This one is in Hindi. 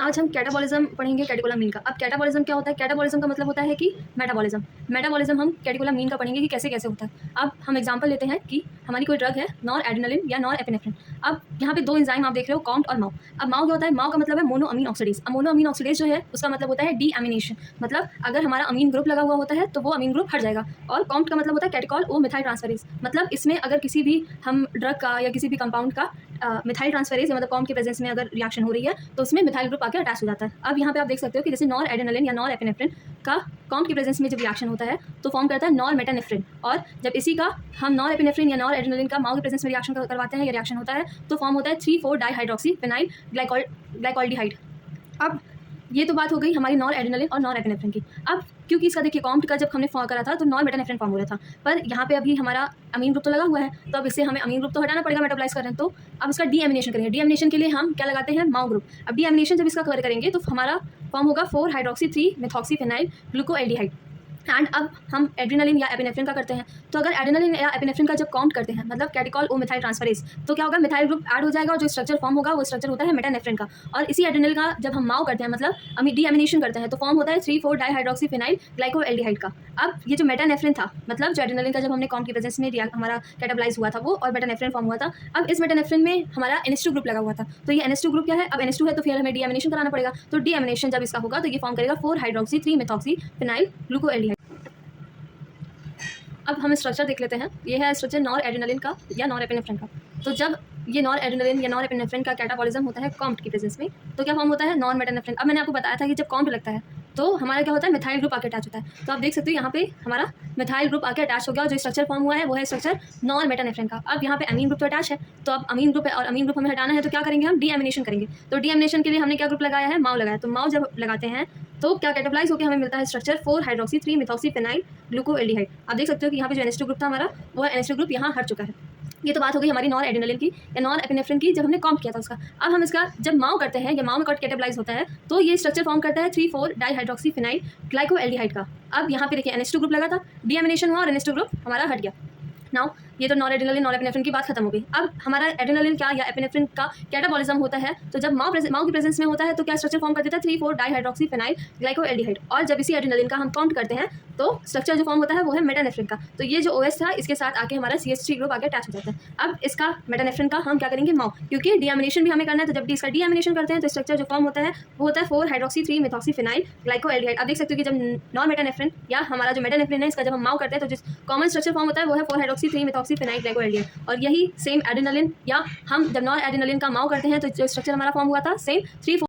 आज हम कैटाबॉलिज्म पढ़ेंगे कैटेकोलामीन का। अब कैटाबॉलिज्म क्या होता है? कैटाबॉलिज्म का मतलब होता है कि मेटाबॉलिज्म। मेटाबॉलिज्म हम कैटेकोलामीन का पढ़ेंगे कि कैसे कैसे होता है। अब हम एग्जांपल लेते हैं कि हमारी कोई ड्रग है नॉर एड्रेनालिन या नॉर एपिनेफ्रिन। अब यहाँ पे दो एंजाइम आप देख रहे हो, कॉम्ट और माओ। अब माओ क्या होता है? माओ का मतलब है मोनो अमीन ऑक्सीडेज। अब मोनो अमीन ऑक्सीडेज जो है उसका मतलब होता है डीएमिनेशन। मतलब अगर हमारा अमीन ग्रुप लगा हुआ होता है तो वो अमीन ग्रुप हट जाएगा। और कॉम्ट का मतलब होता है कैटेकॉल ओ मिथाइल ट्रांसफरेज। मतलब इसमें अगर किसी भी हम ड्रग का या किसी भी कंपाउंड का मिथाइल ट्रांसफरेज मतलब कॉम्ट के प्रेजेंस में अगर रिएक्शन हो रही है तो उसमें मिथाइल ग्रुप आके अटैच हो जाता है। अब यहाँ पे आप देख सकते हो कि जैसे नॉर एड्रेनालिन या नॉर एपिनेफ्रिन का कॉम्ट के प्रेजेंस में जब रिएक्शन होता है तो फॉर्म करता है नॉर मेटानेफ्रिन। और जब इसी का हम नॉर एपिनेफ्रिन या नॉर एड्रेनालिन का माओ के प्रेजेंस में रिएक्शन करवाते हैं या रिएक्शन होता है तो फॉर्म होता है 3,4 डाइहाइड्रोक्सी फिनाइल ग्लाइकोल्डिहाइड। अब ये तो बात हो गई हमारी नॉर एड्रेनालिन और नॉर एपिनेफ्रिन की। अब क्योंकि इसका देखिए कॉम्ट का जब हमने करा था तो नॉर मेटानेफ्रिन फॉर्म हो रहा था, पर यहाँ पे अभी हमारा अमीन ग्रुप तो लगा हुआ है तो अब इससे हमें अमीन ग्रुप तो हटाना पड़ेगा मेटाबोलाइज कर रहे हैं। तो अब इसका डीएमिनेशन करेंगे। डीएमिनेशन के लिए हम क्या लगाते हैं? माओ ग्रुप। अब डीएमिनेशन जब इसका करेंगे तो हमारा फॉर्म होगा 4 हाइड्रोक्सी 3 मेथॉक्सी फिनाइल ग्लूकोएल्डिहाइड। एंड अब हम एड्रेनालिन या एपिनेफ्रिन का करते हैं तो अगर एड्रेनालिन या एपिनेफ्रिन का जब काउंट करते हैं मतलब कैटेकॉल ओ मिथाइल ट्रांसफरेज तो क्या होगा? मिथाइल ग्रुप ऐड हो जाएगा और जो स्ट्रक्चर फॉर्म होगा वो स्ट्रक्चर होता है मेटानेफ्रिन का। और इसी एड्रेनल का जब हम माओ करते हैं मतलब डीएमिनेशन करते हैं तो फॉर्म होता है 3,4 डाइहाइड्रोक्सी फिनाइल ग्लाइकोएल्डिहाइड का। अब ये जो मेटानेफ्रिन था मतलब जो एड्रेनालिन का जब हमने काउंट की प्रेजेंस में हमारा कैटाबलाइज हुआ था वो और मेटानेफ्रिन फॉर्म हुआ था। अब इस मेटानेफ्रिन में हमारा NH2 ग्रुप लगा हुआ था तो ये NH2 ग्रुप क्या है? अब NH2 है तो फिर हमें डीएमिनेशन कराना पड़ेगा। तो डीएमिनेशन जब इसका होगा तो ये फॉर्म करेगा 4 हाइड्रोक्सी 3 मेथॉक्सी फिनाइल ग्लूकोएल्डिहाइड। अब हम स्ट्रक्चर देख लेते हैं। ये है स्ट्रक्चर नॉर एड्रेनालिन का या नॉर एपिनेफ्रिन का। तो जब ये नॉर एड्रेनालिन या नॉर एपिनेफ्रिन का कैटाबॉलिज्म होता है कॉम्ट की प्रेजेंस में तो क्या फॉर्म होता है? नॉर मेटानेफ्रिन। अब मैंने आपको बताया था कि जब कॉम्ट लगता है तो हमारा क्या होता है? मिथाइल ग्रुप आके अटैच होता है। तो आप देख सकते हो यहाँ पे हमारा मिथाइल ग्रुप आके अटैच हो गया। जो स्ट्रक्चर फॉर्म हुआ है वो है स्ट्रक्चर नॉर मेटानेफ्रिन का। अब यहाँ पे अमीन ग्रुप तो अटैच है तो अब अमीन ग्रुप है और अमीन ग्रुप हमें हटाना है तो क्या करेंगे? हम डीएमिनेशन करेंगे। तो डीएमिनेशन के लिए हमने क्या ग्रुप लगाया है? माओ लगाया। तो माओ जब लगाते हैं तो क्या कैटाबलाइज होकर हमें मिलता है स्ट्रक्चर 4 हाइड्रोक्सी 3 मेथॉक्सी फिनाइल ग्लूकोएल्डिहाइड। आप देख सकते हो कि यहाँ पे जो NH2 ग्रुप था हमारा वो NH2 ग्रुप यहाँ हट चुका है। ये तो बात हो गई हमारी नॉर एड्रेनालिन की या नॉर एपिनेफ्रिन की जब हमने कॉम्ट किया था उसका। अब हम इसका जब माओ करते हैं या माओ में कैटाबलाइज होता है तो ये स्ट्रक्चर फॉर्म करता है 3,4 डाइहाइड्रोक्सी फिनाइल ग्लाइकोएल्डिहाइड का। अब यहाँ पे देखिए NH2 ग्रुप लगा था, डीएमिनेशन हुआ और NH2 ग्रुप हमारा हट गया। नाउ ये तो नॉर एड्रेनालिन नॉर एपिनेफ्रिन की बात खत्म हो गई। अब हमारा एड्रेनालिन का या एपिनेफ्रिन का कैटाबॉलिज्म होता है तो जब माओ की प्रेजेंस में होता है तो क्या स्ट्रक्चर फॉर्म कर देता है? 3,4 डाइहाइड्रोक्सी फिनाइल ग्लाइकोएल्डिहाइड। और जब इसी एड्रेनालिन का हम काउंट करते हैं तो स्ट्रक्चर जो फॉर्म होता है वो है मेटानेफ्रिन का। तो ये जो OH था इसके साथ आके हमारा CH3 ग्रुप आके अटैच हो जाता है। अब इसका मेटानेफ्रिन का हम क्या करेंगे? माओ, क्योंकि डीएमिनेशन भी हमें करना है। तो जब इसका डीएमिनेशन करते हैं तो स्ट्रक्चर जो फॉर्म होता है वो होता है 4 हाइड्रोक्सी 3 मेथॉक्सी फिनाइल ग्लाइकोएल्डिहाइड। आप देख सकते हो कि जब नॉन मेटानेफ्रिन या हमारा जो मेटानेफ्रिन है इसका जब हम माओ करते हैं तो जिस कॉमन स्ट्रक्चर फॉर्म होता है वो है 4 हाइड्रोक्सी 3 मेथॉक्सी फिनाइल ग्लाइकोएल्डिहाइड। और यही सेम एड्रेनालिन या हम जब नॉर एड्रेनालिन का माओ करते हैं तो जो स्ट्रक्चर हमारा फॉर्म हुआ था सेम 3,4